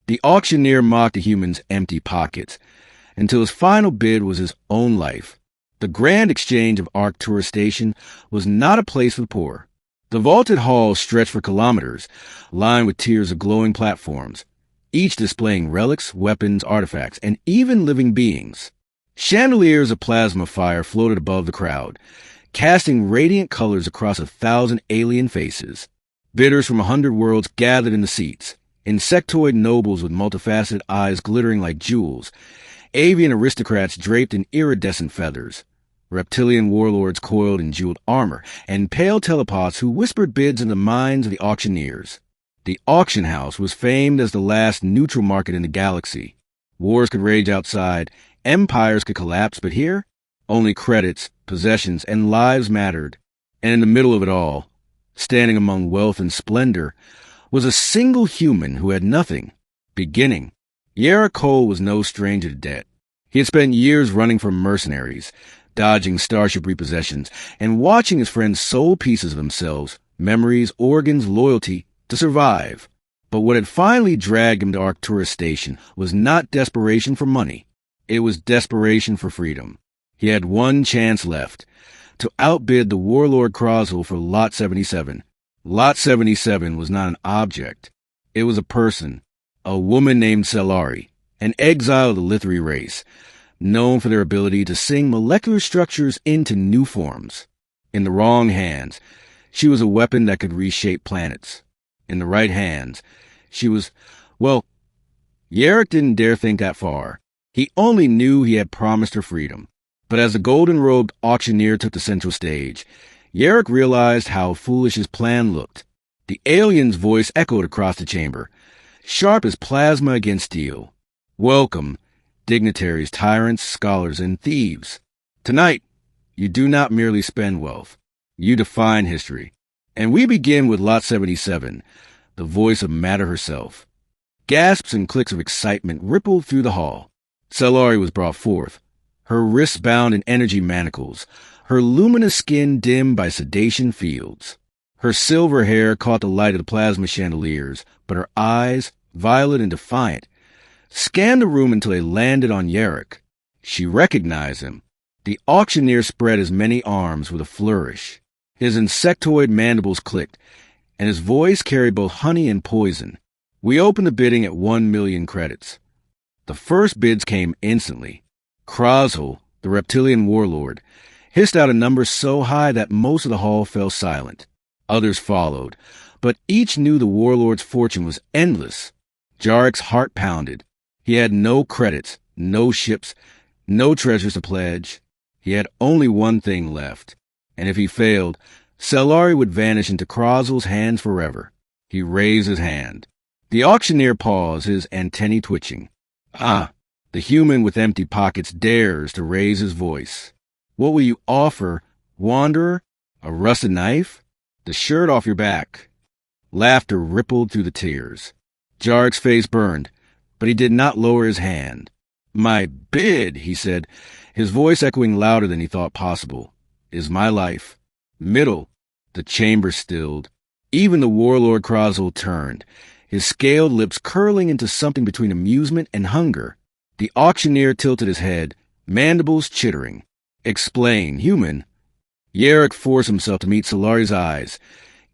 The auctioneer mocked the human's empty pockets until his final bid was his own life. The grand exchange of Arcturus Station was not a place for the poor. The vaulted halls stretched for kilometers, lined with tiers of glowing platforms, each displaying relics, weapons, artifacts, and even living beings. Chandeliers of plasma fire floated above the crowd, casting radiant colors across 1,000 alien faces. Bidders from 100 worlds gathered in the seats, insectoid nobles with multifaceted eyes glittering like jewels, avian aristocrats draped in iridescent feathers, reptilian warlords coiled in jeweled armor, and pale telepaths who whispered bids in the minds of the auctioneers. The auction house was famed as the last neutral market in the galaxy. Wars could rage outside, empires could collapse, but here, only credits, possessions, and lives mattered. And in the middle of it all, standing among wealth and splendor, was a single human who had nothing. Beginning. Yara Cole was no stranger to debt. He had spent years running from mercenaries, dodging starship repossessions, and watching his friends sold pieces of themselves, memories, organs, loyalty, to survive. But what had finally dragged him to Arcturus Station was not desperation for money. It was desperation for freedom. He had one chance left, to outbid the warlord Croswell for Lot 77. Lot 77 was not an object. It was a person, a woman named Celari, an exile of the Lithri race, known for their ability to sing molecular structures into new forms. In the wrong hands, she was a weapon that could reshape planets. In the right hands, she was, well, Yarrick didn't dare think that far. He only knew he had promised her freedom. But as the golden-robed auctioneer took the central stage, Yarrick realized how foolish his plan looked. The alien's voice echoed across the chamber, sharp as plasma against steel. Welcome, dignitaries, tyrants, scholars, and thieves. Tonight, you do not merely spend wealth. You define history. And we begin with Lot 77, the voice of matter herself. Gasps and clicks of excitement rippled through the hall. Celari was brought forth, her wrists bound in energy manacles, her luminous skin dimmed by sedation fields. Her silver hair caught the light of the plasma chandeliers, but her eyes, violet and defiant, scanned the room until they landed on Yarrick. She recognized him. The auctioneer spread his many arms with a flourish. His insectoid mandibles clicked, and his voice carried both honey and poison. We opened the bidding at 1 million credits. The first bids came instantly. Croswell, the reptilian warlord, hissed out a number so high that most of the hall fell silent. Others followed, but each knew the warlord's fortune was endless. Jarrick's heart pounded. He had no credits, no ships, no treasures to pledge. He had only one thing left, and if he failed, Celari would vanish into Croswell's hands forever. He raised his hand. The auctioneer paused, his antennae twitching. Ah, the human with empty pockets dares to raise his voice. What will you offer, wanderer? A rusted knife? The shirt off your back. Laughter rippled through the tiers. Jarrick's face burned, but he did not lower his hand. My bid, he said, his voice echoing louder than he thought possible, is my life. Middle. The chamber stilled. Even the warlord Croswell turned, his scaled lips curling into something between amusement and hunger. The auctioneer tilted his head, mandibles chittering. Explain, human. Yarrick forced himself to meet Celari's eyes,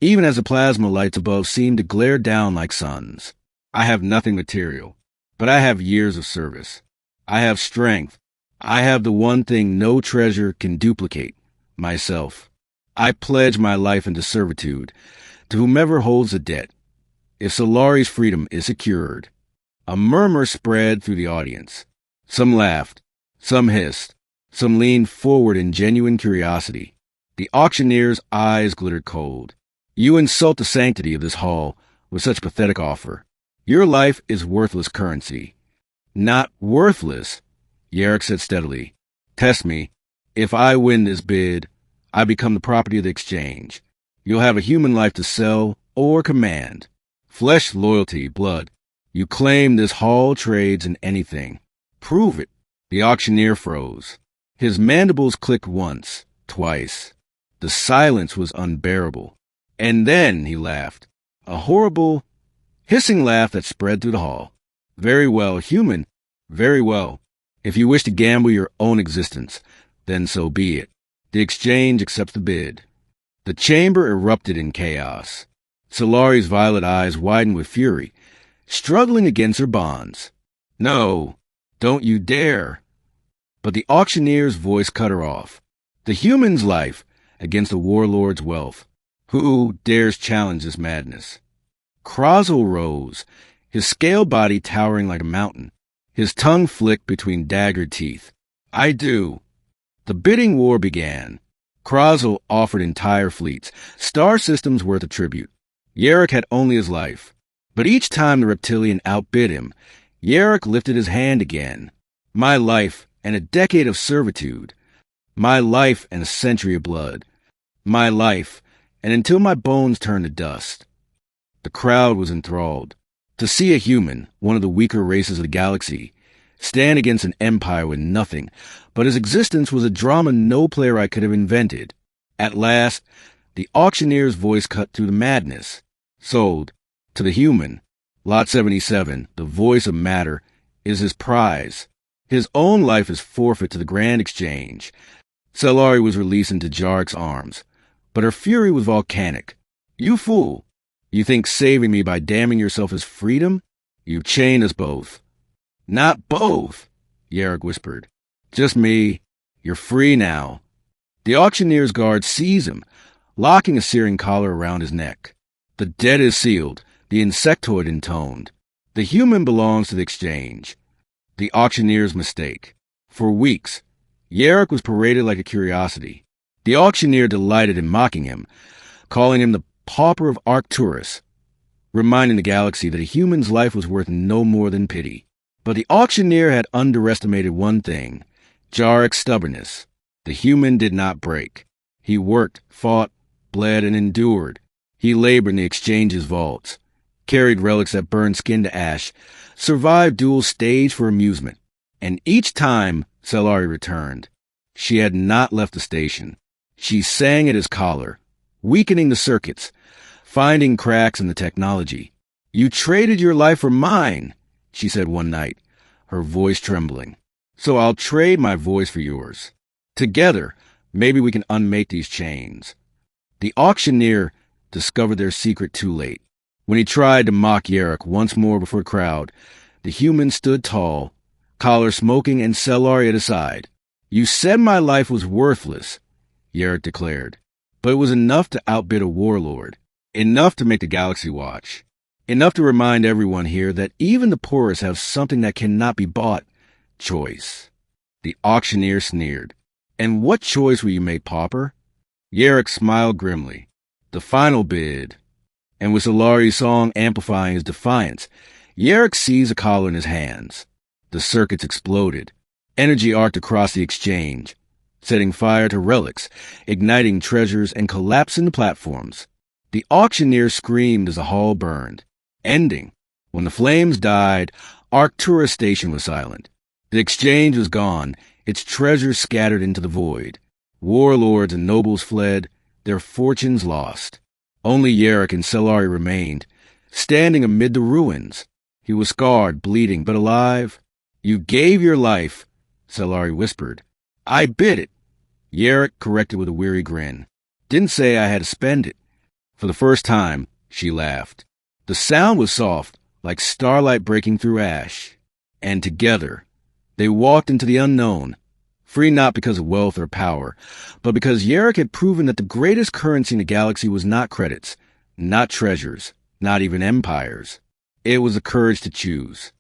even as the plasma lights above seemed to glare down like suns. I have nothing material, but I have years of service. I have strength. I have the one thing no treasure can duplicate, myself. I pledge my life into servitude to whomever holds the debt. If Celari's freedom is secured. A murmur spread through the audience. Some laughed, some hissed, some leaned forward in genuine curiosity. The auctioneer's eyes glittered cold. You insult the sanctity of this hall with such pathetic offer. Your life is worthless currency. Not worthless, Yarrick said steadily. Test me. If I win this bid, I become the property of the exchange. You'll have a human life to sell or command. Flesh, loyalty, blood. You claim this hall trades in anything. Prove it. The auctioneer froze. His mandibles clicked once, twice. The silence was unbearable. And then he laughed. A horrible, hissing laugh that spread through the hall. Very well, human. Very well. If you wish to gamble your own existence, then so be it. The exchange accepts the bid. The chamber erupted in chaos. Solari's violet eyes widened with fury, struggling against her bonds. No, don't you dare. But the auctioneer's voice cut her off. The human's life against the warlord's wealth. Who dares challenge this madness? Krosel rose, his scale body towering like a mountain, his tongue flicked between daggered teeth. I do. The bidding war began. Krosel offered entire fleets, star systems worth of tribute. Yerrick had only his life. But each time the reptilian outbid him, Yerrick lifted his hand again. My life and a decade of servitude. My life and a century of blood. My life, and until my bones turned to dust. The crowd was enthralled. To see a human, one of the weaker races of the galaxy, stand against an empire with nothing, but his existence was a drama no playwright could have invented. At last, the auctioneer's voice cut through the madness. Sold. To the human. Lot 77, the voice of matter, is his prize. His own life is forfeit to the grand exchange. Solari was released into Jarrick's arms, but her fury was volcanic. You fool! You think saving me by damning yourself is freedom? You've chained us both. Not both, Yerrick whispered. Just me. You're free now. The auctioneer's guard seized him, locking a searing collar around his neck. The debt is sealed, the insectoid intoned. The human belongs to the exchange. The auctioneer's mistake. For weeks, Yerrick was paraded like a curiosity. The auctioneer delighted in mocking him, calling him the pauper of Arcturus, reminding the galaxy that a human's life was worth no more than pity. But the auctioneer had underestimated one thing, Jarrick's stubbornness. The human did not break. He worked, fought, bled, and endured. He labored in the exchange's vaults, carried relics that burned skin to ash, survived duels staged for amusement. And each time Solari returned, she had not left the station. She sang at his collar, weakening the circuits, finding cracks in the technology. You traded your life for mine, she said one night, her voice trembling. So I'll trade my voice for yours. Together, maybe we can unmake these chains. The auctioneer discovered their secret too late. When he tried to mock Yerrick once more before the crowd, the human stood tall, collar smoking and Solari at his side. You said my life was worthless, Yerrick declared, but it was enough to outbid a warlord, enough to make the galaxy watch, enough to remind everyone here that even the poorest have something that cannot be bought, choice. The auctioneer sneered. And what choice will you make, pauper? Yerrick smiled grimly. The final bid. And with Solari's song amplifying his defiance, Yerrick seized a collar in his hands. The circuits exploded. Energy arced across the exchange, setting fire to relics, igniting treasures, and collapsing the platforms. The auctioneer screamed as the hall burned, ending. When the flames died, Arcturus Station was silent. The exchange was gone, its treasures scattered into the void. Warlords and nobles fled, their fortunes lost. Only Yerrick and Solari remained, standing amid the ruins. He was scarred, bleeding, but alive. You gave your life, Solari whispered. I bid it. Yerrick corrected with a weary grin. Didn't say I had to spend it. For the first time, she laughed. The sound was soft, like starlight breaking through ash. And together, they walked into the unknown, free not because of wealth or power, but because Yerrick had proven that the greatest currency in the galaxy was not credits, not treasures, not even empires. It was the courage to choose.